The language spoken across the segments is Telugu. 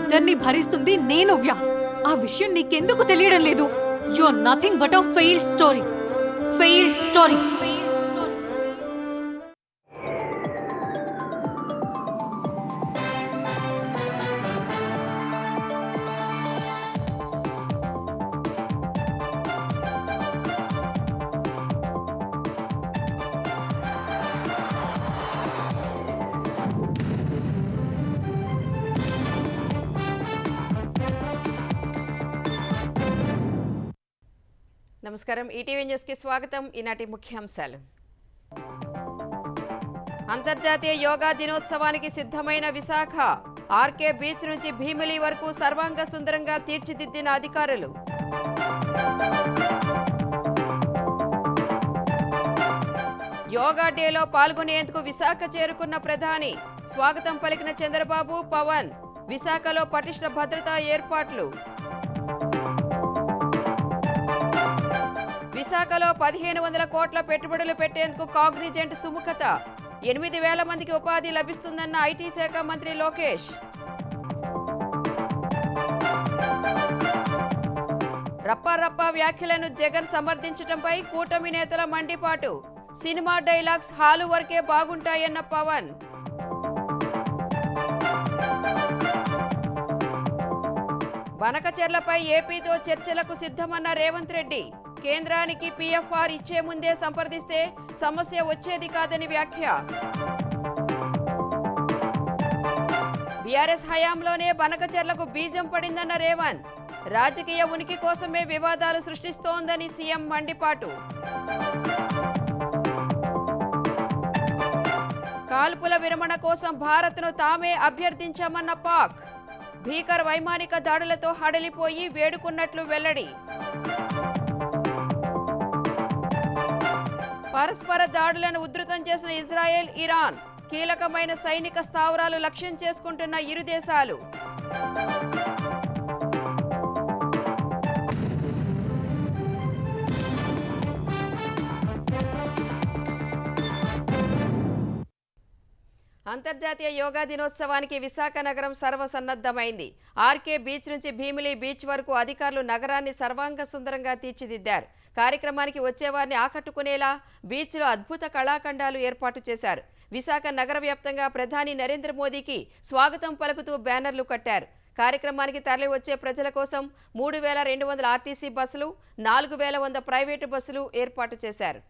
ఇద్దరిని భరిస్తుంది నేను వ్యాస్. ఆ విషయం నీకెందుకు తెలియడం లేదు? You are nothing but a failed story. Failed story. నమస్కారం. ఈటీవీ న్యూస్ కి స్వాగతం. ఈనాటి ముఖ్యాంశాలు. అంతర్జాతీయ యోగా దినోత్సవానికి సిద్ధమైన విశాఖ. ఆర్కే బీచ్ నుంచి భీమిలి వరకు సర్వాంగ సుందరంగా తీర్చిదిద్దిన అధికారులు. యోగా డేలో పాల్గొనేందుకు విశాఖ చేరుకున్న ప్రధాని. స్వాగతం పలికిన చంద్రబాబు, పవన్. విశాఖలో పటిష్ట భద్రతా ఏర్పాట్లు. విశాఖలో 1500 కోట్ల పెట్టుబడులు పెట్టేందుకు కాగ్నిజెంట్ సుముఖత. 8000 మందికి ఉపాధి లభిస్తుందన్న ఐటీ శాఖ మంత్రి లోకేష్. రప్పారప్పా వ్యాఖ్యలను జగన్ సమర్థించడంపై కూటమి నేతల మండిపాటు. సినిమా డైలాగ్స్ హాలు వరకే బాగుంటాయన్న పవన్. బనకచెర్లపై ఏపీతో చర్చలకు సిద్ధమన్న రేవంత్ రెడ్డి. కేంద్రానికి పీఎఫ్ఆర్ ఇచ్చే ముందే సంప్రదిస్తే సమస్య వచ్చేది కాదని వ్యాఖ్య. బీఆర్ఎస్ హయాంలోనే బనకచెర్లకు బీజం పడిందన్న రేవంత్. రాజకీయ ఉనికి కోసమే వివాదాలు సృష్టిస్తోందని సీఎం మండిపాటు. కాల్పుల విరమణ కోసం భారత్ను తామే అభ్యర్థించామన్న పాక్. భీకర వైమానిక దాడులతో హడలిపోయి వేడుకున్నట్లు వెల్లడి. పరస్పర దాడులను ఉధృతం చేసిన ఇజ్రాయెల్, ఇరాన్. కీలకమైన సైనిక స్థావరాలు లక్ష్యం చేసుకుంటున్న ఇరు దేశాలు. అంతర్జాతీయ యోగా దినోత్సవానికి విశాఖ నగరం సర్వసన్నద్ధమైంది. ఆర్కే బీచ్ నుంచి భీమిలి బీచ్ వరకు అధికారులు నగరాన్ని సర్వాంగ సుందరంగా తీర్చిదిద్దారు. కార్యక్రమానికి వచ్చేవారిని ఆకట్టుకునేలా బీచ్లో అద్భుత కళాఖండాలు ఏర్పాటు చేశారు. విశాఖ నగర వ్యాప్తంగా ప్రధాని నరేంద్ర మోదీకి స్వాగతం పలుకుతూ బ్యానర్లు కట్టారు. కార్యక్రమానికి తరలి వచ్చే ప్రజల కోసం 3200 ఆర్టీసీ బస్సులు, 4100 ప్రైవేటు బస్సులు ఏర్పాటు చేశారు.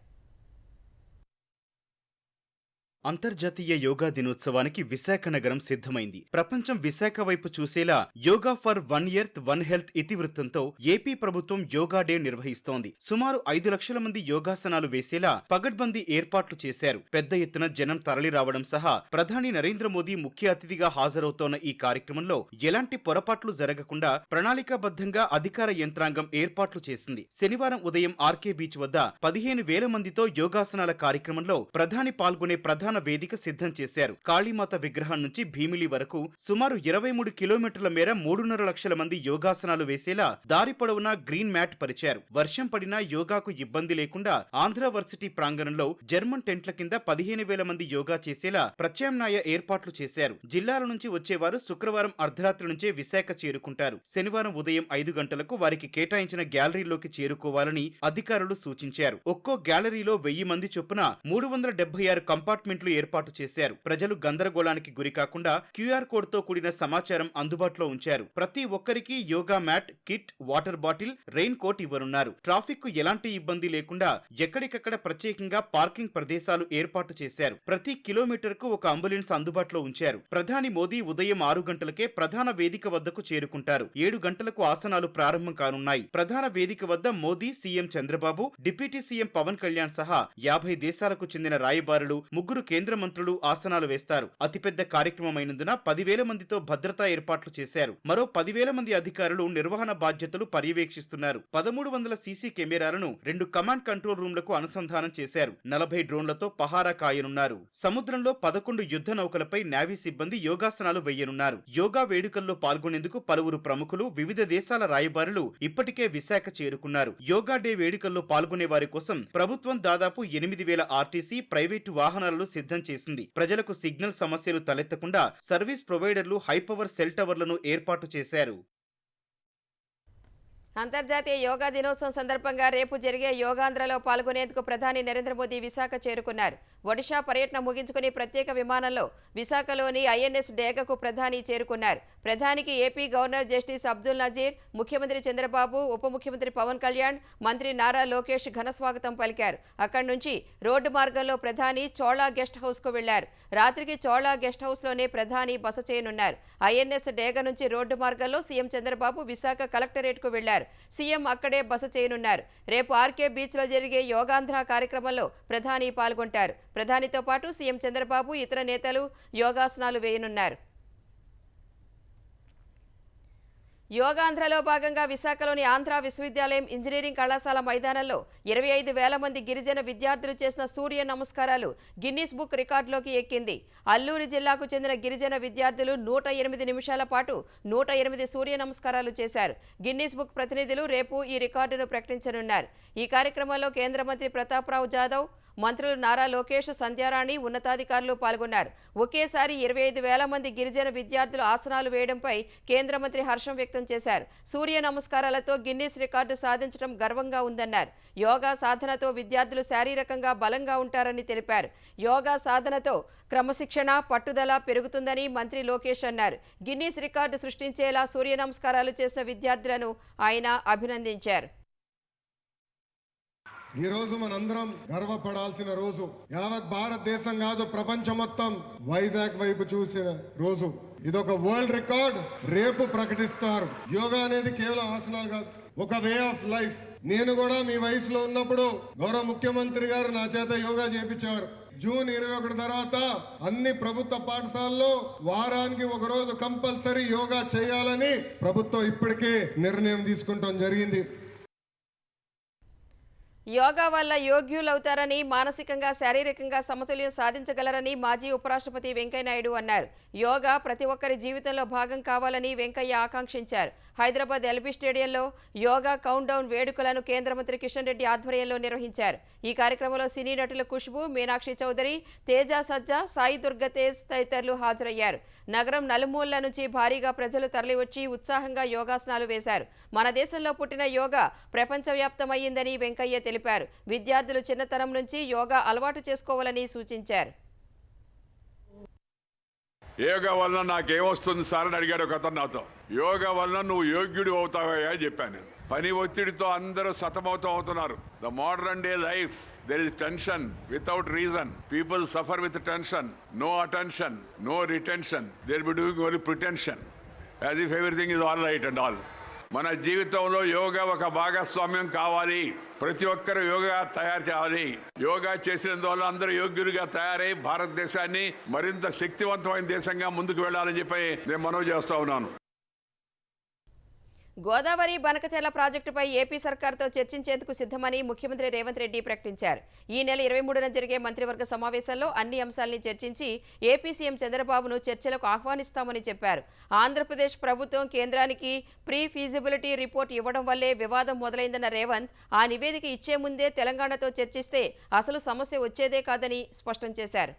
అంతర్జాతీయ యోగా దినోత్సవానికి విశాఖ నగరం సిద్ధమైంది. ప్రపంచం విశాఖ వైపు చూసేలా yoga for one earth one health ఇతివృత్తంతో ఏపీ ప్రభుత్వం యోగా డే నిర్వహిస్తోంది. సుమారు 5 లక్షల మంది యోగాసనాలు వేసేలా పగడ్బందీ ఏర్పాట్లు చేశారు. పెద్ద ఎత్తున జనం తరలి రావడం సహా ప్రధాని నరేంద్ర మోదీ ముఖ్య అతిథిగా హాజరవుతోన్న ఈ కార్యక్రమంలో ఎలాంటి పొరపాట్లు జరగకుండా ప్రణాళికాబద్ధంగా అధికార యంత్రాంగం ఏర్పాట్లు చేసింది. శనివారం ఉదయం ఆర్కే బీచ్ వద్ద 15,000 మందితో యోగాసనాల కార్యక్రమంలో ప్రధాని పాల్గొనే ప్రధాన వేదిక సిద్ధం చేశారు. కాళీమాత విగ్రహం నుంచి భీమిలి వరకు సుమారు 23 కిలోమీటర్ల మేర 3.5 లక్షల మంది యోగాసనాలు వేసేలా దారి పొడవునా గ్రీన్ మ్యాట్ పరిచారు. వర్షం పడినా యోగాకు ఇబ్బంది లేకుండా ఆంధ్ర వర్సిటీ ప్రాంగణంలో జర్మన్ టెంట్ల కింద 15,000 మంది యోగా చేసేలా ప్రత్యామ్నాయ ఏర్పాట్లు చేశారు. జిల్లాల నుంచి వచ్చేవారు శుక్రవారం అర్ధరాత్రి నుంచే విశాఖ చేరుకుంటారు. శనివారం ఉదయం 5 గంటలకు వారికి కేటాయించిన గ్యాలరీలోకి చేరుకోవాలని అధికారులు సూచించారు. ఒక్కో గ్యాలరీలో 1000 మంది చొప్పున 376 కంపార్ట్మెంట్లు ఏర్పాటు చేశారు. ప్రజలు గందరగోళానికి గురికాకుండా క్యూఆర్ కోడ్ తో కూడిన సమాచారం అందుబాటులో ఉంచారు. ప్రతి ఒక్కరికి yoga mat, kit, water bottle, raincoat ఇవ్వనున్నారు. ట్రాఫిక్ కు ఎలాంటి ఇబ్బంది లేకుండా ఎక్కడికక్కడ ప్రత్యేకంగా పార్కింగ్ ప్రదేశాలు ఏర్పాటు చేశారు. ప్రతి కిలోమీటర్ కు ఒక అంబులెన్స్ అందుబాటులో ఉంచారు. ప్రధాని మోదీ ఉదయం 6 గంటలకే ప్రధాన వేదిక వద్దకు చేరుకుంటారు. 7 గంటలకు ఆసనాలు ప్రారంభం కానున్నాయి. ప్రధాన వేదిక వద్ద Modi, CM Chandrababu, deputy CM Pawan Kalyan సహా 50 దేశాలకు చెందిన రాయబారులు, 3 కేంద్ర మంత్రులు ఆసనాలు వేస్తారు. అతిపెద్ద కార్యక్రమమైనందున 10,000 మందితో భద్రతా ఏర్పాట్లు చేశారు. మరో 10,000 మంది అధికారులు నిర్వహణ బాధ్యతలు పర్యవేక్షిస్తున్నారు. 1300 సీసీ కెమెరాలను 2 కమాండ్ కంట్రోల్ రూమ్లకు అనుసంధానం చేశారు. 40 డ్రోన్లతో పహారా కాయనున్నారు. సముద్రంలో 11 యుద్ధ నౌకలపై నేవీ సిబ్బంది యోగాసనాలు వేయనున్నారు. యోగా వేడుకల్లో పాల్గొనేందుకు పలువురు ప్రముఖులు, వివిధ దేశాల రాయబారులు ఇప్పటికే విశాఖ చేరుకున్నారు. యోగా డే వేడుకల్లో పాల్గొనే వారి కోసం ప్రభుత్వం దాదాపు 8,000 ఆర్టీసీ, ప్రైవేటు వాహనాలను సిద్ధం చేసింది. ప్రజలకు సిగ్నల్ సమస్యలు తలెత్తకుండా సర్వీస్ ప్రొవైడర్లు హైపవర్ సెల్ టవర్లను ఏర్పాటు చేశారు. అంతర్జాతీయ యోగా దినోత్సవం సందర్భంగా రేపు జరిగే యోగాంధ్రలో పాల్గొనేందుకు ప్రధాని నరేంద్ర మోదీ విశాఖ చేరుకున్నారు. ఒడిషా పర్యటన ముగించుకుని ప్రత్యేక విమానంలో విశాఖలోని ఐఎన్ఎస్ డేగకు ప్రధాని చేరుకున్నారు. ప్రధానికి AP governor justice Abdul Nazeer, ముఖ్యమంత్రి చంద్రబాబు, ఉప ముఖ్యమంత్రి పవన్ కళ్యాణ్, మంత్రి నారా లోకేష్ ఘన స్వాగతం పలికారు. అక్కడి నుంచి రోడ్డు మార్గంలో ప్రధాని చోళా గెస్ట్ హౌస్కు వెళ్లారు. రాత్రికి చోళా గెస్ట్ హౌస్లోనే ప్రధాని బస చేయనున్నారు. ఐఎన్ఎస్ డేగ నుంచి రోడ్డు మార్గంలో సీఎం చంద్రబాబు విశాఖ కలెక్టరేట్కు వెళ్లారు. సీఎం అక్కడే బస చేయనున్నారు. రేపు ఆర్కే బీచ్లో జరిగే యోగాంధ్ర కార్యక్రమంలో ప్రధాని పాల్గొంటారు. ప్రధానితో పాటు సీఎం చంద్రబాబు, ఇతర నేతలు యోగాసనాలు వేయనున్నారు. యోగాంధ్రలో భాగంగా విశాఖలోని ఆంధ్ర విశ్వవిద్యాలయం ఇంజనీరింగ్ కళాశాల మైదానంలో 25,000 మంది గిరిజన విద్యార్థులు చేసిన సూర్య నమస్కారాలు గిన్నిస్ బుక్ రికార్డులోకి ఎక్కింది. అల్లూరి జిల్లాకు చెందిన గిరిజన విద్యార్థులు 108 నిమిషాల పాటు 108 సూర్య నమస్కారాలు చేశారు. గిన్నిస్ బుక్ ప్రతినిధులు రేపు ఈ రికార్డును ప్రకటించనున్నారు. ఈ కార్యక్రమంలో కేంద్ర మంత్రి ప్రతాప్రావు జాదవ్, మంత్రులు నారా లోకేష్, సంధ్యారాణి, ఉన్నతాధికారులు పాల్గొన్నారు. ఒకేసారి 25,000 మంది గిరిజన విద్యార్థులు ఆసనాలు వేయడంపై కేంద్ర మంత్రి హర్షం వ్యక్తం చేశారు. సూర్య నమస్కారాలతో గిన్నిస్ రికార్డు సాధించడం గర్వంగా ఉందన్నారు. యోగా సాధనతో విద్యార్థులు శారీరకంగా బలంగా ఉంటారని తెలిపారు. యోగా సాధనతో క్రమశిక్షణ, పట్టుదల పెరుగుతుందని మంత్రి లోకేష్ అన్నారు. గిన్నిస్ రికార్డు సృష్టించేలా సూర్య నమస్కారాలు చేసిన విద్యార్థులను ఆయన అభినందించారు. ఈ రోజు మనందరం గర్వపడాల్సిన రోజు. యావత్ భారతదేశం కాదు, ప్రపంచం మొత్తం వైజాగ్ వైపు చూసిన రోజు. ఇదొక వరల్డ్ రికార్డ్ రేపు ప్రకటిస్తారు. యోగా అనేది కేవలం ఆసనాలు కాదు, ఒక వే ఆఫ్ లైఫ్. నేను కూడా మీ వయసులో ఉన్నప్పుడు గౌరవ ముఖ్యమంత్రి గారు నా చేత యోగా చేయించేవారు. జూన్ 21 తర్వాత అన్ని ప్రభుత్వ పాఠశాలలో వారానికి ఒక రోజు కంపల్సరీ యోగా చేయాలని ప్రభుత్వం ఇప్పటికే నిర్ణయం తీసుకుంటాం జరిగింది. యోగా వల్ల యోగ్యులవుతారని, మానసికంగా శారీరకంగా సమతుల్యం సాధించగలరని మాజీ ఉపరాష్ట్రపతి వెంకయ్యనాయుడు అన్నారు. యోగా ప్రతి ఒక్కరి జీవితంలో భాగం కావాలని వెంకయ్య ఆకాంక్షించారు. హైదరాబాద్ ఎల్బీ స్టేడియంలో యోగా కౌంట్ డౌన్ వేడుకలను కేంద్ర మంత్రి కిషన్ రెడ్డి ఆధ్వర్యంలో నిర్వహించారు. ఈ కార్యక్రమంలో సినీ నటులు ఖుష్బూ, మీనాక్షి చౌదరి, తేజ సజ్జా, సాయి దుర్గతేజ్ తదితరులు హాజరయ్యారు. నగరం నలుమూలల నుంచి భారీగా ప్రజలు తరలివచ్చి ఉత్సాహంగా యోగాసనాలు వేశారు. మన దేశంలో పుట్టిన యోగా ప్రపంచవ్యాప్తమయ్యిందని వెంకయ్య తెలిపారు. విద్యార్థులు చిన్నతనం నుంచి యోగా అలవాటు చేసుకోవాలని సూచించారు. యోగా వలన నాకేమొస్తుంది సార్ అని అడిగాడు ఒక అతను నాతో. యోగా వలన నువ్వు యోగ్యుడు అవుతావా అని చెప్పాను. పని ఒత్తిడితో అందరూ అవుతున్నారు. The modern day life, there is tension without reason. People suffer with tension. No attention, no retention. They'll be doing only pretension, as if everything is all right and all. మన జీవితంలో యోగా ఒక భాగస్వామ్యం కావాలి. ప్రతి ఒక్కరు యోగా తయారు చేయాలి. యోగా చేసినందువల్ల అందరూ యోగ్యులుగా తయారై భారతదేశాన్ని మరింత శక్తివంతమైన దేశంగా ముందుకు వెళ్లాలని చెప్పి నేను మనవి చేస్తా ఉన్నాను. గోదావరి బనకచెర్ల ప్రాజెక్టుపై ఏపీ సర్కార్తో చర్చించేందుకు సిద్ధమని ముఖ్యమంత్రి రేవంత్ రెడ్డి ప్రకటించారు. ఈ నెల 23న జరిగే మంత్రివర్గ సమావేశంలో అన్ని అంశాల్ని చర్చించి ఏపీ సీఎం చంద్రబాబును చర్చలకు ఆహ్వానిస్తామని చెప్పారు. ఆంధ్రప్రదేశ్ ప్రభుత్వం కేంద్రానికి ప్రీ ఫీజిబిలిటీ రిపోర్ట్ ఇవ్వడం వల్లే వివాదం మొదలైందన్న రేవంత్, ఆ నివేదిక ఇచ్చే ముందే తెలంగాణతో చర్చిస్తే అసలు సమస్య వచ్చేదే కాదని స్పష్టం చేశారు.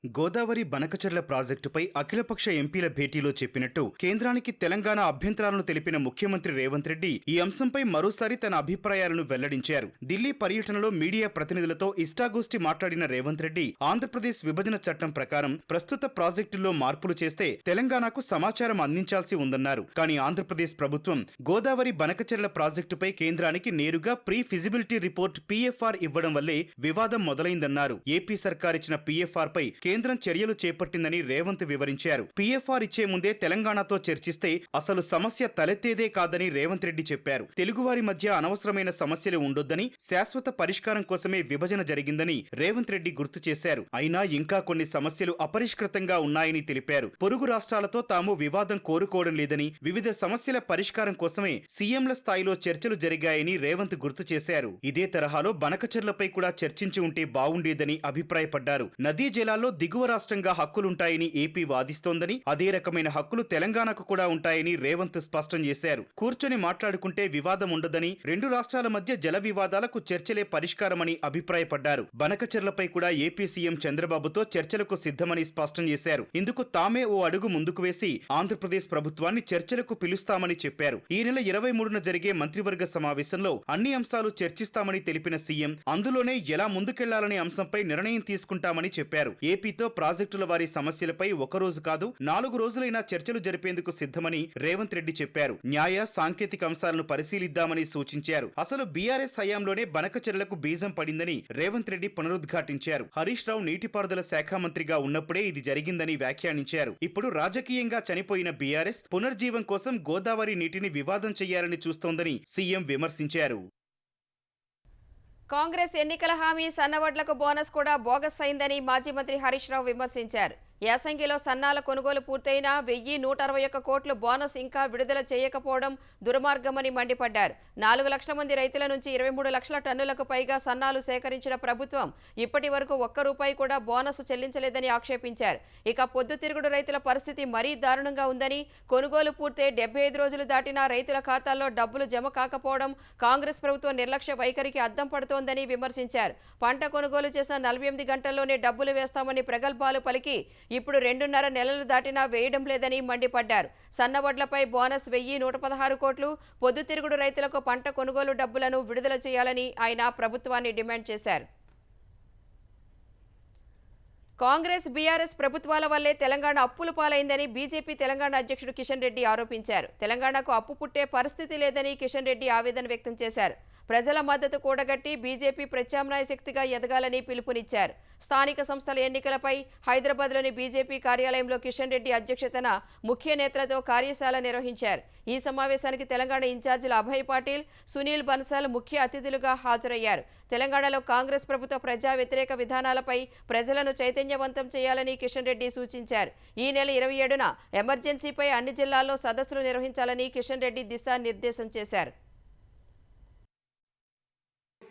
గోదావరి బనకచెర్ల ప్రాజెక్టుపై అఖిలపక్ష ఎంపీల భేటీలో చెప్పినట్టు కేంద్రానికి తెలంగాణ అభ్యంతరాలను తెలిపిన ముఖ్యమంత్రి రేవంత్ రెడ్డి ఈ అంశంపై మరోసారి తన అభిప్రాయాలను వెల్లడించారు. ఢిల్లీ పర్యటనలో మీడియా ప్రతినిధులతో ఇష్టాగోష్ఠి మాట్లాడిన రేవంత్ రెడ్డి ఆంధ్రప్రదేశ్ విభజన చట్టం ప్రకారం ప్రస్తుత ప్రాజెక్టుల్లో మార్పులు చేస్తే తెలంగాణకు సమాచారం అందించాల్సి ఉందన్నారు. కానీ ఆంధ్రప్రదేశ్ ప్రభుత్వం గోదావరి బనకచెర్ల ప్రాజెక్టుపై కేంద్రానికి నేరుగా ప్రీ ఫిజిబిలిటీ రిపోర్ట్ PFR ఇవ్వడం వల్లే వివాదం మొదలైందన్నారు. ఏపీ సర్కార్ ఇచ్చిన PFR పై కేంద్రం చర్యలు చేపట్టిందని రేవంత్ వివరించారు. PFR ఇచ్చే ముందే తెలంగాణతో చర్చిస్తే అసలు సమస్య తలెత్తేదే కాదని రేవంత్ రెడ్డి చెప్పారు. తెలుగువారి మధ్య అనవసరమైన సమస్యలు ఉండొద్దని, శాశ్వత పరిష్కారం కోసమే విభజన జరిగిందని రేవంత్ రెడ్డి గుర్తు చేశారు. అయినా ఇంకా కొన్ని సమస్యలు అపరిష్కృతంగా ఉన్నాయని తెలిపారు. పొరుగు రాష్ట్రాలతో తాము వివాదం కోరుకోవడం లేదని, వివిధ సమస్యల పరిష్కారం కోసమే సీఎంల స్థాయిలో చర్చలు జరిగాయని రేవంత్ గుర్తు చేశారు. ఇదే తరహాలో బనకచెర్లపై కూడా చర్చించి ఉంటే బావుండేదని అభిప్రాయపడ్డారు. నదీ జలాల్లో దిగువ రాష్ట్రంగా హక్కులుంటాయని ఏపీ వాదిస్తోందని, అదే రకమైన హక్కులు తెలంగాణకు కూడా ఉంటాయని రేవంత్ స్పష్టం చేశారు. కూర్చొని మాట్లాడుకుంటే వివాదం ఉండదని, రెండు రాష్ట్రాల మధ్య జల వివాదాలకు చర్చలే పరిష్కారమని అభిప్రాయపడ్డారు. బనకచెర్లపై కూడా ఏపీ సీఎం చంద్రబాబుతో చర్చలకు సిద్ధమని స్పష్టం చేశారు. ఇందుకు తామే ఓ అడుగు ముందుకు వేసి ఆంధ్రప్రదేశ్ ప్రభుత్వాన్ని చర్చలకు పిలుస్తామని చెప్పారు. ఈ నెల 23న జరిగే మంత్రివర్గ సమావేశంలో అన్ని అంశాలు చర్చిస్తామని తెలిపిన సీఎం అందులోనే ఎలా ముందుకెళ్లాలనే అంశంపై నిర్ణయం తీసుకుంటామని చెప్పారు. ఏపీతో ప్రాజెక్టుల వారి సమస్యలపై ఒకరోజు కాదు 4 రోజులైనా చర్చలు జరిపేందుకు సిద్ధమని రేవంత్ రెడ్డి చెప్పారు. న్యాయ సాంకేతిక అంశాలను పరిశీలిద్దామని సూచించారు. అసలు బీఆర్ఎస్ హయాంలోనే బనకచెర్లకు బీజం పడిందని రేవంత్ రెడ్డి పునరుద్ఘాటించారు. హరీష్ రావు నీటిపారుదల శాఖ మంత్రిగా ఉన్నప్పుడే ఇది జరిగిందని వ్యాఖ్యానించారు. ఇప్పుడు రాజకీయంగా చనిపోయిన బీఆర్ఎస్ పునర్జీవం కోసం గోదావరి నీటిని వివాదం చేయాలని చూస్తోందని సీఎం విమర్శించారు. కాంగ్రెస్ ఎన్నికల హామీ సన్నవడ్లకు బోనస్ కూడా బోగస్ అయిందని మాజీ మంత్రి హరీష్ రావు విమర్శించారు. యాసంగిలో సన్నాల కొనుగోలు పూర్తయినా 1161 కోట్లు బోనస్ ఇంకా విడుదల చేయకపోవడం దుర్మార్గమని మండిపడ్డారు. 4 లక్షల మంది రైతుల నుంచి 23 లక్షల టన్నులకు పైగా సన్నాలు సేకరించిన ప్రభుత్వం ఇప్పటి వరకు ₹1 కూడా బోనస్ చెల్లించలేదని ఆక్షేపించారు. ఇక పొద్దుతిరుగుడు రైతుల పరిస్థితి మరీ దారుణంగా ఉందని, కొనుగోలు పూర్తయి 75 రోజులు దాటినా రైతుల ఖాతాల్లో డబ్బులు జమ కాకపోవడం కాంగ్రెస్ ప్రభుత్వం నిర్లక్ష్య వైఖరికి అద్దం పడుతోందని విమర్శించారు. పంట కొనుగోలు చేసిన 48 గంటల్లోనే డబ్బులు వేస్తామని ప్రగల్భాలు పలికి ఇప్పుడు 2.5 నెలలు దాటినా వేయడం లేదని మండిపడ్డారు. సన్నవడ్లపై బోనస్ 1116 కోట్లు, పొద్దుతిరుగుడు రైతులకు పంట కొనుగోలు డబ్బులను విడుదల చేయాలని ఆయన ప్రభుత్వాన్ని డిమాండ్ చేశారు. కాంగ్రెస్ బీఆర్ఎస్ ప్రభుత్వాల వల్లే తెలంగాణ అప్పుల పాలైందని బీజేపీ తెలంగాణ అధ్యక్షుడు కిషన్ రెడ్డి ఆరోపించారు. తెలంగాణకు అప్పు పుట్టే పరిస్థితి లేదని కిషన్ రెడ్డి ఆవేదన వ్యక్తం చేశారు. ప్రజల మద్దతు కూడగట్టి బీజేపీ ప్రత్యామ్నాయ శక్తిగా ఎదగాలని పిలుపునిచ్చారు. స్థానిక సంస్థల ఎన్నికలపై హైదరాబాద్లోని బీజేపీ కార్యాలయంలో కిషన్ రెడ్డి అధ్యక్షతన ముఖ్య నేతలతో కార్యశాల నిర్వహించారు. ఈ సమావేశానికి తెలంగాణ ఇన్ఛార్జీలు అభయ్ పాటిల్, సునీల్ బన్సల్ ముఖ్య అతిథులుగా హాజరయ్యారు. తెలంగాణలో కాంగ్రెస్ ప్రభుత్వ ప్రజా వ్యతిరేక విధానాలపై ప్రజలను చైతన్యవంతం చేయాలని కిషన్ రెడ్డి సూచించారు. ఈ నెల 27న ఎమర్జెన్సీపై అన్ని జిల్లాల్లో సదస్సులు నిర్వహించాలని కిషన్ రెడ్డి దిశానిర్దేశం చేశారు.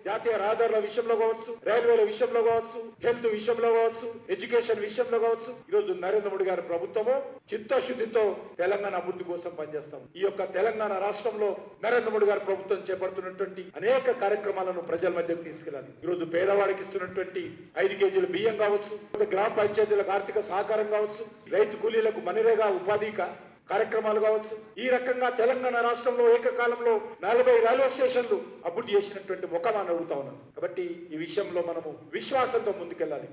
జాతీయ రహదారుల విషయంలో కావచ్చు, రైల్వేల విషయంలో కావచ్చు, హెల్త్ విషయంలో కావచ్చు, ఎడ్యుకేషన్ విషయంలో కావచ్చు, ఈరోజు నరేంద్ర మోడీ గారి ప్రభుత్వము చిత్తశుద్ధితో తెలంగాణ అభివృద్ధి కోసం పనిచేస్తాం. ఈ యొక్క తెలంగాణ రాష్ట్రంలో నరేంద్ర మోడీ గారి ప్రభుత్వం చేపడుతున్నటువంటి అనేక కార్యక్రమాలను ప్రజల మధ్యకు తీసుకెళ్లాలి. ఈరోజు పేదవాడికి ఇస్తున్నటువంటి 5 కేజీల బియ్యం కావచ్చు, గ్రామ పంచాయతీలకు ఆర్థిక సహకారం కావచ్చు, రైతు కూలీలకు మనరేగా ఉపాధి కార్యక్రమాలు కావచ్చు, ఈ రకంగా తెలంగాణ రాష్ట్రంలో ఏకకాలంలో 40 రైల్వే స్టేషన్లు అభివృద్ధి చేసినటువంటి ముఖమాన్ని అడుగుతా ఉన్నాను. కాబట్టి ఈ విషయంలో మనము విశ్వాసంతో ముందుకెళ్ళాలి.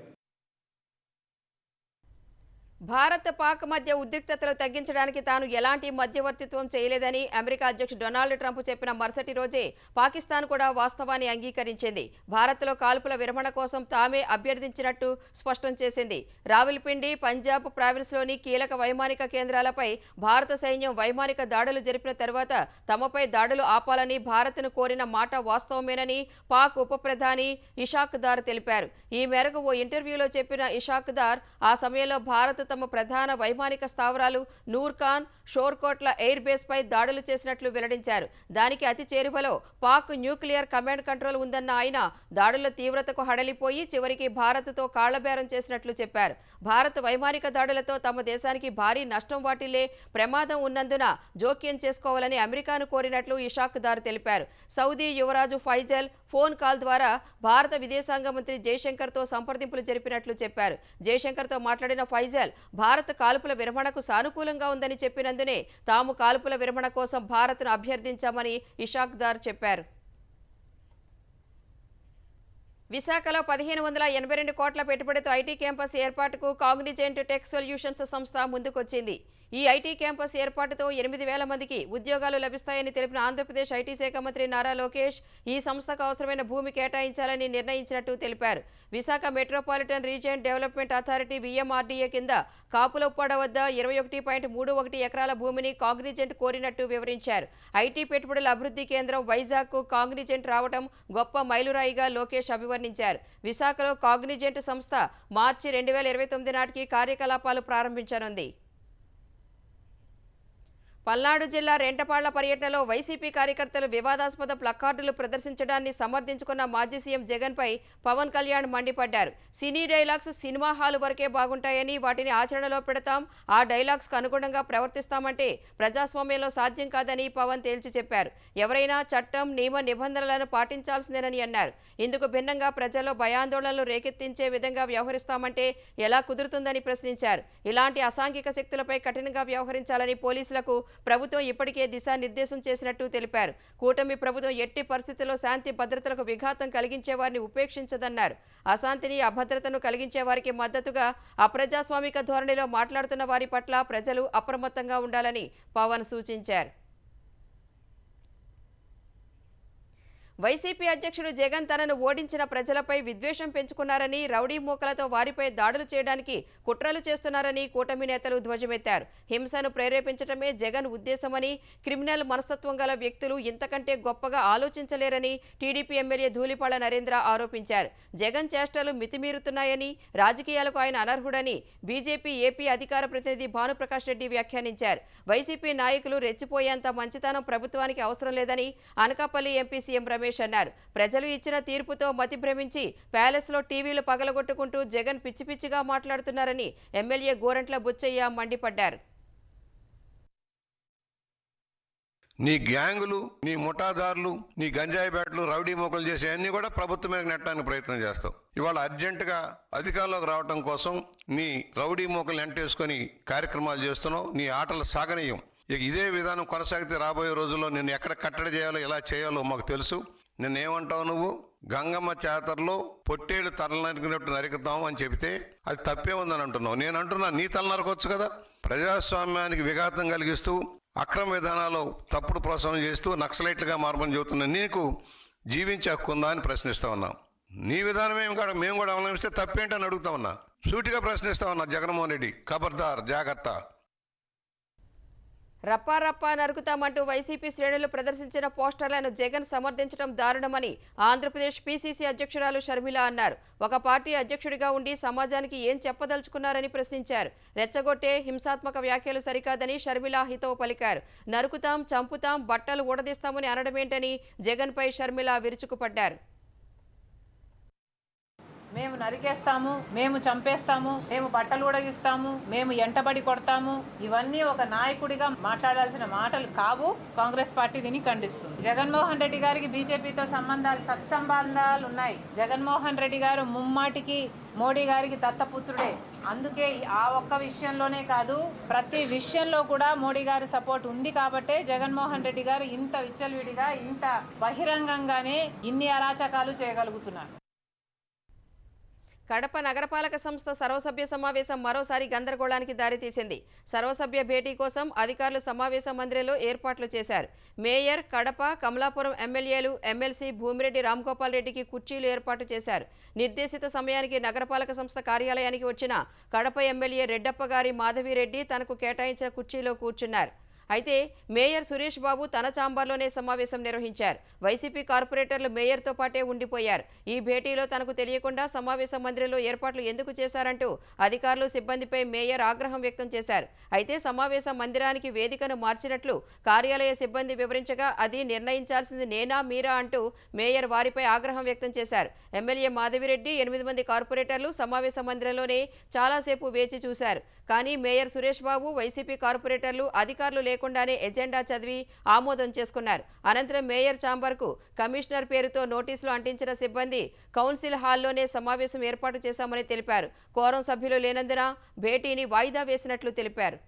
భారత్ పాక్ మధ్య ఉద్రిక్తతలు తగ్గించడానికి తాను ఎలాంటి మధ్యవర్తిత్వం చేయలేదని అమెరికా అధ్యక్షుడు డొనాల్డ్ ట్రంప్ చెప్పిన మరుసటి రోజే పాకిస్తాన్ కూడా వాస్తవాన్ని అంగీకరించింది. భారత్లో కాల్పుల విరమణ కోసం తామే అభ్యర్థించినట్టు స్పష్టం చేసింది. రావల్పిండి, పంజాబ్ ప్రావిన్స్లోని కీలక వైమానిక కేంద్రాలపై భారత సైన్యం వైమానిక దాడులు జరిపిన తర్వాత తమపై దాడులు ఆపాలని భారత్ను కోరిన మాట వాస్తవమేనని పాక్ ఉప ప్రధాని ఇషాక్ దార్ తెలిపారు. ఈ మేరకు ఓ ఇంటర్వ్యూలో చెప్పిన ఇషాక్ దార్ ఆ సమయంలో భారత్ తమ ప్రధాన వైమానిక స్థావరాలు నూర్ఖాన్, షోర్కోట్ల ఎయిర్ బేస్ పై దాడులు చేసినట్లు వెల్లడించారు. దానికి అతి చేరువలో పాక్ న్యూక్లియర్ కమాండ్ కంట్రోల్ ఉందన్న ఆయన దాడుల తీవ్రతకు హడలిపోయి చివరికి భారత్తో కాళ్లబేరం చేసినట్లు చెప్పారు. భారత్ వైమానిక దాడులతో తమ దేశానికి భారీ నష్టం వాటిల్లే ప్రమాదం ఉన్నందున జోక్యం చేసుకోవాలని అమెరికాను కోరినట్లు ఇషాక్ దార్ తెలిపారు. సౌదీ యువరాజు ఫైజల్ ఫోన్ కాల్ ద్వారా భారత విదేశాంగ మంత్రి జయశంకర్తో సంప్రదింపులు జరిపినట్లు చెప్పారు. జయశంకర్తో మాట్లాడిన ఫైజల్ భారత్ కాల్పుల విరమణకు సానుకూలంగా ఉందని చెప్పినందునే తాము కాల్పుల విరమణ కోసం భారత్ను అభ్యర్థించామని ఇషాక్ దార్ చెప్పారు. విశాఖలో 1582 కోట్ల పెట్టుబడితో ఐటీ క్యాంపస్ ఏర్పాటుకు కాగ్నిజెంట్ టెక్ సొల్యూషన్స్ సంస్థ ముందుకొచ్చింది. ఈ ఐటీ క్యాంపస్ ఏర్పాటుతో 8,000 మందికి ఉద్యోగాలు లభిస్తాయని తెలిపిన ఆంధ్రప్రదేశ్ ఐటీ శాఖ మంత్రి నారా లోకేష్ ఈ సంస్థకు అవసరమైన భూమి కేటాయించాలని నిర్ణయించినట్టు తెలిపారు. Visakha metropolitan region development authority VMRDA కింద కాపులొప్పాడ వద్ద 21.31 ఎకరాల భూమిని కాగ్నిజెంట్ కోరినట్టు వివరించారు. ఐటీ పెట్టుబడుల అభివృద్ధి కేంద్రం వైజాగ్కు కాగ్నిజెంట్ రావడం గొప్ప మైలురాయిగా లోకేష్ అభివర్ణించారు. విశాఖలో కాగ్నిజెంట్ సంస్థ మార్చి 2029 నాటికి కార్యకలాపాలు ప్రారంభించనుంది. పల్నాడు జిల్లా రెంటపాళ్ల పర్యటనలో వైసీపీ కార్యకర్తలు వివాదాస్పద ప్లకార్డులు ప్రదర్శించడాన్ని సమర్థించుకున్న మాజీ సీఎం జగన్పై పవన్ కళ్యాణ్ మండిపడ్డారు. సినీ డైలాగ్స్ సినిమా హాల్ వరకే బాగుంటాయని వాటిని ఆచరణలో పెడతాం, ఆ డైలాగ్స్కు అనుగుణంగా ప్రవర్తిస్తామంటే ప్రజాస్వామ్యంలో సాధ్యం కాదని పవన్ తేల్చి చెప్పారు. ఎవరైనా చట్టం నియమ నిబంధనలను పాటించాల్సిందేనని అన్నారు. ఇందుకు భిన్నంగా ప్రజల్లో భయాందోళనలు రేకెత్తించే విధంగా వ్యవహరిస్తామంటే ఎలా కుదురుతుందని ప్రశ్నించారు. ఇలాంటి అసాంఘిక శక్తులపై కఠినంగా వ్యవహరించాలని పోలీసులకు ప్రభుత్వం ఇప్పటికే దిశానిర్దేశం చేసినట్టు తెలిపారు. కూటమి ప్రభుత్వం ఎట్టి పరిస్థితుల్లో శాంతి భద్రతలకు విఘాతం కలిగించే వారిని ఉపేక్షించదన్నారు. అశాంతిని అభద్రతను కలిగించే వారికి మద్దతుగా అప్రజాస్వామిక ధోరణిలో మాట్లాడుతున్న వారి పట్ల ప్రజలు అప్రమత్తంగా ఉండాలని పవన్ సూచించారు. వైసీపీ అధ్యక్షుడు జగన్ తనను ఓడించిన ప్రజలపై విద్వేషం పెంచుకున్నారని, రౌడీ మూకలతో వారిపై దాడులు చేయడానికి కుట్రలు చేస్తున్నారని కూటమి నేతలు ధ్వజమెత్తారు. హింసను ప్రేరేపించడమే జగన్ ఉద్దేశమని, క్రిమినల్ మనస్తత్వం గల వ్యక్తులు ఇంతకంటే గొప్పగా ఆలోచించలేరని టీడీపీ ఎమ్మెల్యే ధూళిపాళ్ల నరేంద్ర ఆరోపించారు. జగన్ చేష్టలు మితిమీరుతున్నాయని, రాజకీయాలకు ఆయన అనర్హుడని బీజేపీ ఏపీ అధికార ప్రతినిధి భానుప్రకాష్ రెడ్డి వ్యాఖ్యానించారు. వైసీపీ నాయకులు రెచ్చిపోయేంత మంచితనం ప్రభుత్వానికి అవసరం లేదని అనకాపల్లి ఎంపీ సీఎం రమేష్ అన్నారు. ప్రజలు ఇచ్చిన తీర్పుతో మతి భ్రమించి ప్యాలెస్లో టీవీలు పగలగొట్టుకుంటూ జగన్ పిచ్చి పిచ్చిగా మాట్లాడుతున్నారని ఎమ్మెల్యే గోరంట్ల బుచ్చయ్య మండిపడ్డారు. నీ గ్యాంగులు, నీ ముఠాదారులు, నీ గంజాయి బ్యాట్లు, రౌడీ మోకలు చేసే అన్ని కూడా ప్రభుత్వం మీద నెట్టడానికి ప్రయత్నం చేస్తావు. ఇవాళ అర్జెంటుగా అధికారంలోకి రావడం కోసం నీ రౌడీ మోకలు ఎంటేసుకొని కార్యక్రమాలు చేస్తున్నావు. నీ ఆటలు సాగనీయం. ఇక ఇదే విధానం కొనసాగితే రాబోయే రోజుల్లో నిన్ను ఎక్కడ కట్టడి చేయాలో, ఎలా చేయాలో మాకు తెలుసు. నిన్నేమంటావు నువ్వు? గంగమ్మ జాతరలో పొట్టేళ్ళు తల నరికినట్టు నరుకుతాం అని చెబితే అది తప్పే ఉందని అంటున్నావు. నేను అంటున్నా, నీ తల నరకొచ్చు కదా. ప్రజాస్వామ్యానికి విఘాతం కలిగిస్తూ అక్రమ విధానాలు తప్పుడు ప్రోత్సాహం చేస్తూ నక్సలైట్లుగా మార్పని చెబుతున్నా నీకు జీవించే హక్కు ఉందా అని ప్రశ్నిస్తా ఉన్నాం. నీ విధానమే మేము కూడా అవలంబిస్తే తప్పేంటని అడుగుతా ఉన్నా. సూటిగా ప్రశ్నిస్తా ఉన్నా. జగన్మోహన్ రెడ్డి ఖబర్దార్, జాగ్రత్త. రప్పా రప్పా నరుకుతామంటూ వైసీపీ శ్రేణులు ప్రదర్శించిన పోస్టర్లను జగన్ సమర్థించడం దారుణమని ఆంధ్రప్రదేశ్ పీసీసీ అధ్యక్షురాలు షర్మిల అన్నారు. ఒక పార్టీ అధ్యక్షుడిగా ఉండి సమాజానికి ఏం చెప్పదలుచుకున్నారని ప్రశ్నించారు. రెచ్చగొట్టే హింసాత్మక వ్యాఖ్యలు సరికాదని షర్మిల హితవు పలికారు. నరుకుతాం, చంపుతాం, బట్టలు ఊడదీస్తామని అనడమేంటని జగన్పై షర్మిల విరుచుకుపడ్డారు. మేము నరికేస్తాము, మేము చంపేస్తాము, మేము బట్టలు ఉడగిస్తాము, మేము ఎంటబడి కొడతాము, ఇవన్నీ ఒక నాయకుడిగా మాట్లాడాల్సిన మాటలు కావు. కాంగ్రెస్ పార్టీ దీన్ని ఖండిస్తుంది. జగన్మోహన్ రెడ్డి గారికి బీజేపీతో సత్సంబంధాలు ఉన్నాయి. జగన్మోహన్ రెడ్డి గారు ముమ్మాటికి మోడీ గారికి దత్తపుత్రుడే. అందుకే ఆ ఒక్క విషయంలోనే కాదు, ప్రతి విషయంలో కూడా మోడీ గారి సపోర్ట్ ఉంది. కాబట్టే జగన్మోహన్ రెడ్డి గారు ఇంత విచ్చలవిడిగా, ఇంత బహిరంగంగానే ఇన్ని అరాచకాలు చేయగలుగుతున్నారు. కడప నగరపాలక సంస్థ సర్వసభ్య సమావేశం మరోసారి గందరగోళానికి దారితీసింది. సర్వసభ్య భేటీ కోసం అధికారులు సమావేశ మందిరంలో ఏర్పాట్లు చేశారు. మేయర్, కడప, కమలాపురం ఎమ్మెల్యేలు, ఎమ్మెల్సీ భూమిరెడ్డి రామ్గోపాల్ రెడ్డికి కుర్చీలు ఏర్పాటు చేశారు. నిర్దేశిత సమయానికి నగరపాలక సంస్థ కార్యాలయానికి వచ్చిన కడప ఎమ్మెల్యే రెడ్డప్ప గారి మాధవిరెడ్డి తనకు కేటాయించిన కుర్చీలో కూర్చున్నారు. అయితే మేయర్ సురేష్ బాబు తన ఛాంబర్లోనే సమావేశం నిర్వహించారు. వైసీపీ కార్పొరేటర్లు మేయర్తో పాటే ఉండిపోయారు. ఈ భేటీలో తనకు తెలియకుండా సమావేశ మందిరంలో ఏర్పాట్లు ఎందుకు చేశారంటూ అధికారులు, సిబ్బందిపై మేయర్ ఆగ్రహం వ్యక్తం చేశారు. అయితే సమావేశ మందిరానికి వేదికను మార్చినట్లు కార్యాలయ సిబ్బంది వివరించగా అది నిర్ణయించాల్సింది నేనా మీరా అంటూ మేయర్ వారిపై ఆగ్రహం వ్యక్తం చేశారు. ఎమ్మెల్యే మాధవిరెడ్డి, 8 మంది కార్పొరేటర్లు సమావేశ మందిరంలోనే చాలాసేపు వేచి చూశారు. కానీ మేయర్ సురేష్ బాబు, వైసీపీ కార్పొరేటర్లు అధికారులు లేకుండానే ఎజెండా చదివి ఆమోదం చేసుకున్నారు. అనంతరం మేయర్ ఛాంబర్కు కమిషనర్ పేరుతో నోటీసులు అంటించిన సిబ్బంది కౌన్సిల్ హాల్లోనే సమావేశం ఏర్పాటు చేశామని తెలిపారు. కోరం సభ్యులు లేనందున భేటీని వాయిదా వేసినట్లు తెలిపారు.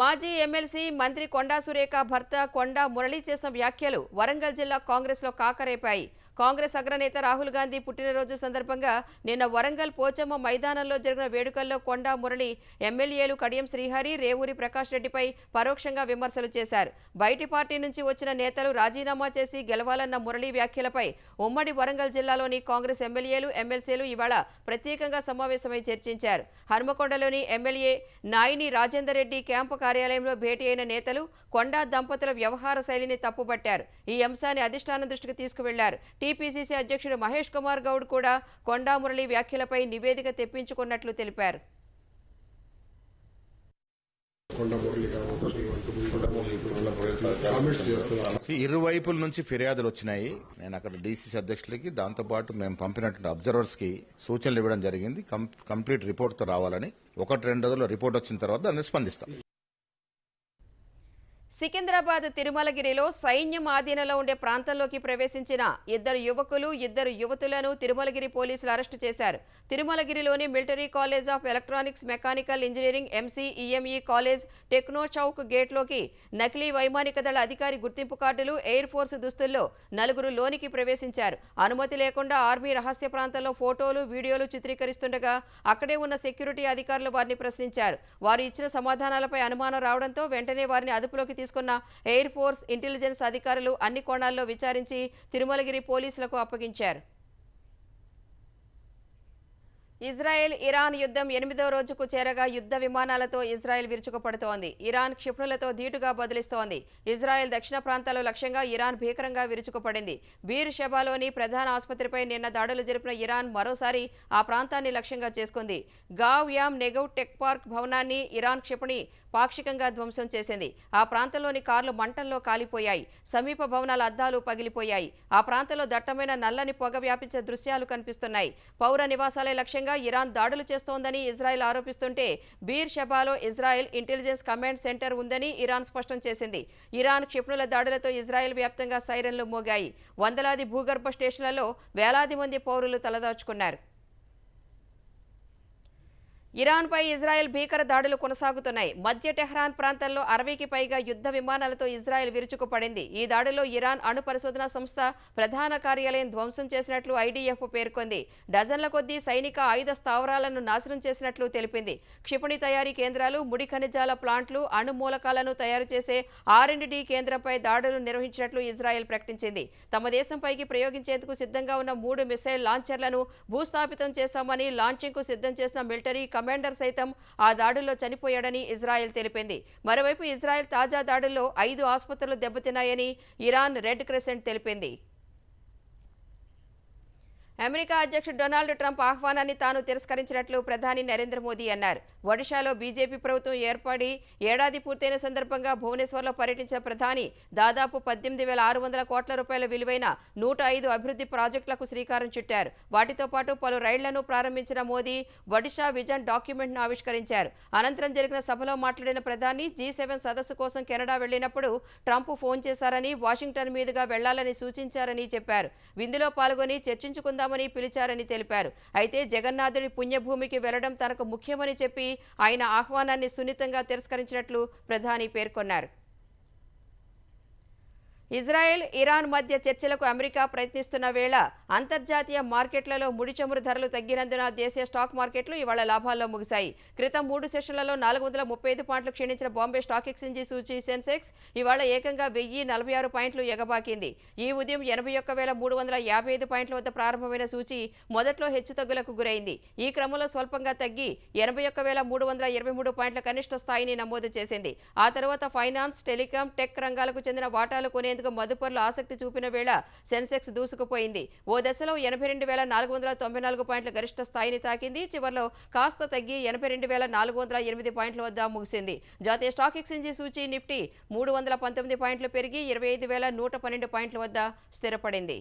మాజీ ఎమ్మెల్సీ మంత్రి కొండా సురేఖ భర్త కొండా మురళీ చేసిన వ్యాఖ్యలు వరంగల్ జిల్లా కాంగ్రెస్లో కాకరేపాయి. కాంగ్రెస్ అగ్రనేత రాహుల్ గాంధీ పుట్టినరోజు సందర్భంగా నిన్న వరంగల్ పోచమ్మ మైదానంలో జరిగిన వేడుకల్లో కొండా మురళి ఎమ్మెల్యేలు కడియం శ్రీహరి, రేవూరి ప్రకాష్ రెడ్డిపై పరోక్షంగా విమర్శలు చేశారు. బయటి పార్టీ నుంచి వచ్చిన నేతలు రాజీనామా చేసి గెలవాలన్న మురళి వ్యాఖ్యలపై ఉమ్మడి వరంగల్ జిల్లాలోని కాంగ్రెస్ ఎమ్మెల్యేలు, ఎమ్మెల్సీలు ఇవాళ ప్రత్యేకంగా సమావేశమై చర్చించారు. హన్మకొండలోని ఎమ్మెల్యే నాయిని రాజేందర్ రెడ్డి క్యాంపు కార్యాలయంలో భేటీ అయిన నేతలు కొండా దంపతుల వ్యవహార శైలిని తప్పుపట్టారు. ఈ అంశాన్ని అధిష్టానం దృష్టికి తీసుకువెళ్లారు. టీపీసీసీ అధ్యక్షుడు మహేష్ కుమార్ గౌడ్ కూడా కొండా మురళి వ్యాఖ్యలపై నివేదిక తెప్పించుకున్నట్లు తెలిపారు. కొండమురళి కావచ్చు, కామెంట్స్ చేస్తున్నారు. ఇరువైపుల నుంచి ఫిర్యాదులు వచ్చినాయి. నేను అక్కడ డీసీసీ అధ్యక్షులకి, దాంతోపాటు మేము పంపినటువంటి అబ్జర్వర్స్ కి సూచనలు ఇవ్వడం జరిగింది. కంప్లీట్ రిపోర్ట్ తో రావాలని. 1-2 రోజుల్లో రిపోర్ట్ వచ్చిన తర్వాత దాన్ని స్పందిస్తాం. సికింద్రాబాద్ తిరుమలగిరిలో సైన్యం ఆధీనంలో ఉండే ప్రాంతంలోకి ప్రవేశించిన 2 యువకులు 2 యువతులను తిరుమలగిరి పోలీసులు అరెస్టు చేశారు. తిరుమలగిరిలోని military college of electronics mechanical engineering MCEME college techno Chowk గేట్లోకి నకిలీ వైమానిక దళ అధికారి గుర్తింపు కార్డులు, ఎయిర్ ఫోర్స్ దుస్తుల్లో 4 లోనికి ప్రవేశించారు. అనుమతి లేకుండా ఆర్మీ రహస్య ప్రాంతంలో ఫోటోలు, వీడియోలు చిత్రీకరిస్తుండగా అక్కడే ఉన్న సెక్యూరిటీ అధికారులు వారిని ప్రశ్నించారు. వారు ఇచ్చిన సమాధానాలపై అనుమానం రావడంతో వెంటనే వారిని అదుపులోకి తీసుకున్న ఎయిర్ ఫోర్స్, ఇంటెలిజెన్స్ అధికారులు అన్ని కోణాల్లో విచారించి తిరుమలగిరి పోలీసులకు అప్పగించారు. ఇజ్రాయెల్ ఇరాన్ యుద్ధం 8వ రోజుకు చేరగా యుద్ధ విమానాలతో ఇజ్రాయెల్ విరుచుకుపడుతోంది. ఇరాన్ క్షిపణులతో ధీటుగా బదిలిస్తోంది. ఇజ్రాయెల్ దక్షిణ ప్రాంతాల్లో లక్ష్యంగా ఇరాన్ భీకరంగా విరుచుకుపడింది. బీర్ షెబాలోని ప్రధాన ఆసుపత్రిపై నిన్న దాడులు జరిపిన ఇరాన్ మరోసారి ఆ ప్రాంతాన్ని లక్ష్యంగా చేసుకుంది. గావ్ యామ్ నెగవ్ టెక్ పార్క్ భవనాన్ని ఇరాన్ క్షిపణి పాక్షికంగా ధ్వంసం చేసింది. ఆ ప్రాంతంలోని కార్లు మంటల్లో కాలిపోయాయి. సమీప భవనాల అద్దాలు పగిలిపోయాయి. ఆ ప్రాంతంలో దట్టమైన నల్లని పొగ వ్యాపించే దృశ్యాలు కనిపిస్తున్నాయి. పౌర నివాసాలే లక్ష్యంగా ఇరాన్ దాడులు చేస్తోందని ఇజ్రాయెల్ ఆరోపిస్తుంటే బీర్ షెబాలో ఇజ్రాయెల్ ఇంటెలిజెన్స్ కమాండ్ సెంటర్ ఉందని ఇరాన్ స్పష్టం చేసింది. ఇరాన్ క్షిపణుల దాడులతో ఇజ్రాయెల్ వ్యాప్తంగా సైరన్లు మోగాయి. వందలాది భూగర్భ స్టేషన్లలో వేలాది మంది పౌరులు తలదాచుకున్నారు. ఇరాన్పై ఇజ్రాయెల్ భీకర దాడులు కొనసాగుతున్నాయి. మధ్య టెహ్రాన్ ప్రాంతంలో 60కి పైగా యుద్ధ విమానాలతో ఇజ్రాయెల్ విరుచుకుపడింది. ఈ దాడిలో ఇరాన్ అణు పరిశోధనా సంస్థ ప్రధాన కార్యాలయం ధ్వంసం చేసినట్లు ఐడీఎఫ్ పేర్కొంది. డజన్ల కొద్దీ సైనిక ఆయుధ స్థావరాలను నాశనం చేసినట్లు తెలిపింది. క్షిపణి తయారీ కేంద్రాలు, ముడి ఖనిజాల ప్లాంట్లు, అణు మూలకాలను తయారు చేసే R&D కేంద్రంపై దాడులు నిర్వహించినట్లు ఇజ్రాయెల్ ప్రకటించింది. తమ దేశంపైకి ప్రయోగించేందుకు సిద్ధంగా ఉన్న 3 మిసైల్ లాంచర్లను భూస్థాపితం చేశామని, లాంచింగ్కు సిద్ధం చేసిన మిలిటరీ కమాండర్ సైతం ఆ దాడుల్లో చనిపోయాడని ఇజ్రాయెల్ తెలిపింది. మరోవైపు ఇజ్రాయెల్ తాజా దాడుల్లో 5 ఆసుపత్రులు దెబ్బతిన్నాయని ఇరాన్ రెడ్ క్రెసెంట్ తెలిపింది. అమెరికా అధ్యక్షుడు డొనాల్డ్ ట్రంప్ ఆహ్వానాన్ని తాను తిరస్కరించినట్లు ప్రధాని నరేంద్ర మోదీ అన్నారు. ఒడిశాలో బీజేపీ ప్రభుత్వం ఏర్పడి ఏడాది పూర్తయిన సందర్భంగా భువనేశ్వర్లో పర్యటించిన ప్రధాని దాదాపు 18,600 కోట్ల రూపాయల విలువైన 105 అభివృద్ధి ప్రాజెక్టులకు శ్రీకారం చుట్టారు. వాటితో పాటు పలు రైళ్లను ప్రారంభించిన మోదీ ఒడిశా విజన్ డాక్యుమెంట్ను ఆవిష్కరించారు. అనంతరం జరిగిన సభలో మాట్లాడిన ప్రధాని G7 సదస్సు కోసం కెనడా వెళ్లినప్పుడు ట్రంప్ ఫోన్ చేశారని, వాషింగ్టన్ మీదుగా వెళ్లాలని సూచించారని చెప్పారు. విందులో పాల్గొని చర్చించుకుందాం పిలిచారని తెలిపారు. అయితే జగన్నాథుడి పుణ్యభూమికి వెళ్లడం తనకు ముఖ్యమని చెప్పి ఆయన ఆహ్వానాన్ని సున్నితంగా తిరస్కరించినట్లు ప్రధాని పేర్కొన్నారు. ఇజ్రాయెల్ ఇరాన్ మధ్య చర్చలకు అమెరికా ప్రయత్నిస్తున్న వేళ అంతర్జాతీయ మార్కెట్లలో ముడి చమురు ధరలు తగ్గినందున దేశీయ స్టాక్ మార్కెట్లు ఇవాళ లాభాల్లో ముగిశాయి. క్రితం 3 సెషన్లలో 435 పాయింట్లు క్షీణించిన బాంబే స్టాక్ ఎక్స్చేంజి సూచీ సెన్సెక్స్ ఇవాళ ఏకంగా 1046 పాయింట్లు ఎగబాకింది. ఈ ఉదయం 81,355 పాయింట్ల వద్ద ప్రారంభమైన సూచీ మొదట్లో హెచ్చుతగ్గులకు గురైంది. ఈ క్రమంలో స్వల్పంగా తగ్గి 81,323 పాయింట్ల కనిష్ట స్థాయిని నమోదు చేసింది. ఆ తర్వాత ఫైనాన్స్, టెలికాం, టెక్ రంగాలకు చెందిన వాటాలు కొనే మదుపర్లు ఆసక్తి చూపిన వేళ సెన్సెక్స్ దూసుకుపోయింది. ఓ దశలో 82,494 పాయింట్ల గరిష్ట స్థాయిని తాకింది. చివర్లో కాస్త తగ్గి 82,408 పాయింట్ల వద్ద ముగిసింది. జాతీయ స్టాక్ ఎక్స్చేంజి సూచీ నిఫ్టీ 319 పాయింట్లు పెరిగి 25,112 పాయింట్ల వద్ద స్థిరపడింది.